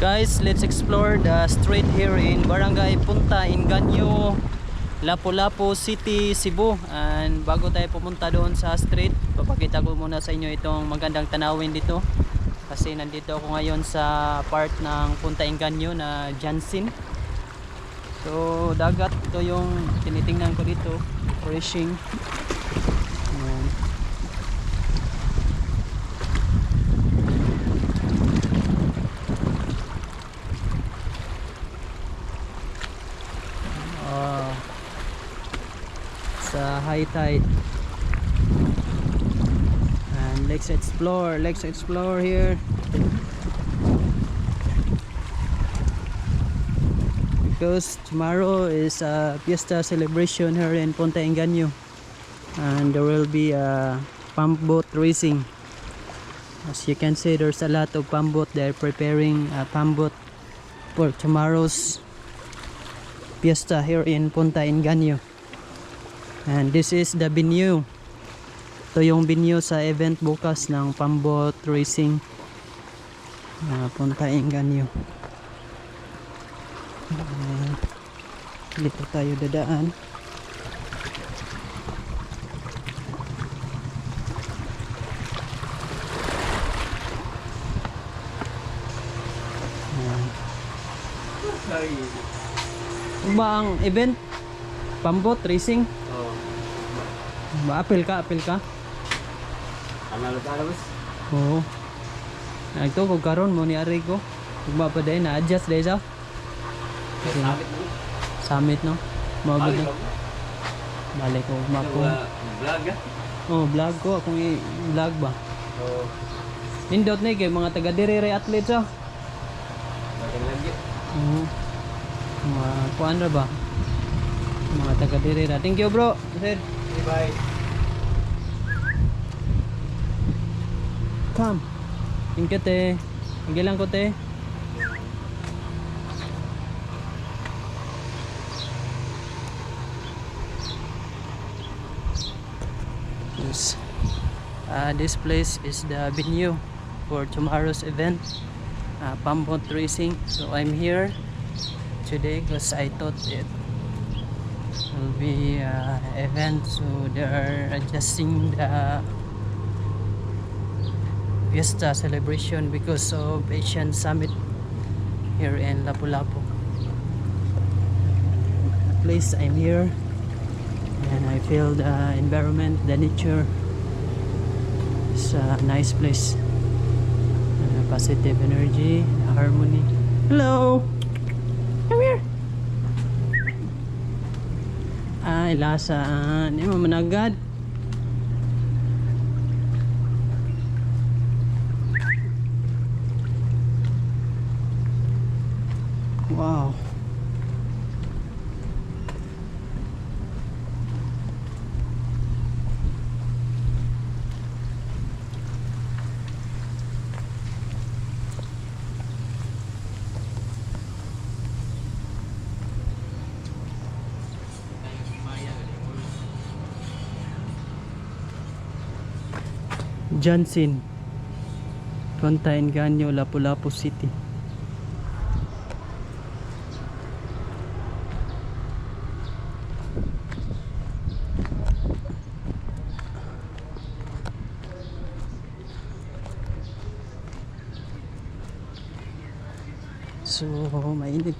Guys, let's explore the street here in Barangay Punta Inganyo, Lapu-Lapu City, Cebu. And bago tayo pumunta doon sa street, papakita ko muna sa inyo itong magandang tanawin dito. Kasi nandito ako ngayon sa part ng Punta Inganyo na Jansin. So dagat, ito yung tinitingnan ko dito, fishing. Sa high tide, and let's explore here, because tomorrow is a fiesta celebration here in Punta Inganyo, and there will be a pump boat racing. As you can see, there's a lot of pump boat. They're preparing a pump boat for tomorrow's fiesta here in Punta Inganyo. And this is the venue. Ito yung venue sa event bukas ng pump boat racing Punta Inganyo. Dito tayo dadaan. Ano ba ang event? Pump boat racing? Apil ka? Ano ka labas? Oo. Ito kung karon mo ni ari ko. Ugma pa din na-adjust dahil sa summit no? Mabig no? Balik ko ugma ko. Vlog ah? Oh, vlog ko. Akong i-vlog ba? Oo. Nindot na kay mga taga-dirire athletes ah. Bakit lagi? Oo. Mga kuan ra ba? Mga taga-dirire. Thank you bro. Sir. Bye. Come. Thank you te. Hingga lang ko te. Yes. This place is the venue for tomorrow's event, pump boat racing. So I'm here today because I thought it will be event, so they are adjusting the fiesta celebration because of Asian Summit here in Lapu-Lapu. The place I'm here, and I feel the environment, the nature. It's a nice place. Positive energy, harmony. Hello, come here. Ay, lasaan. Di mo managad. Wow. Jansin, Punta Inganyo, Lapu-Lapu City. So, mainit.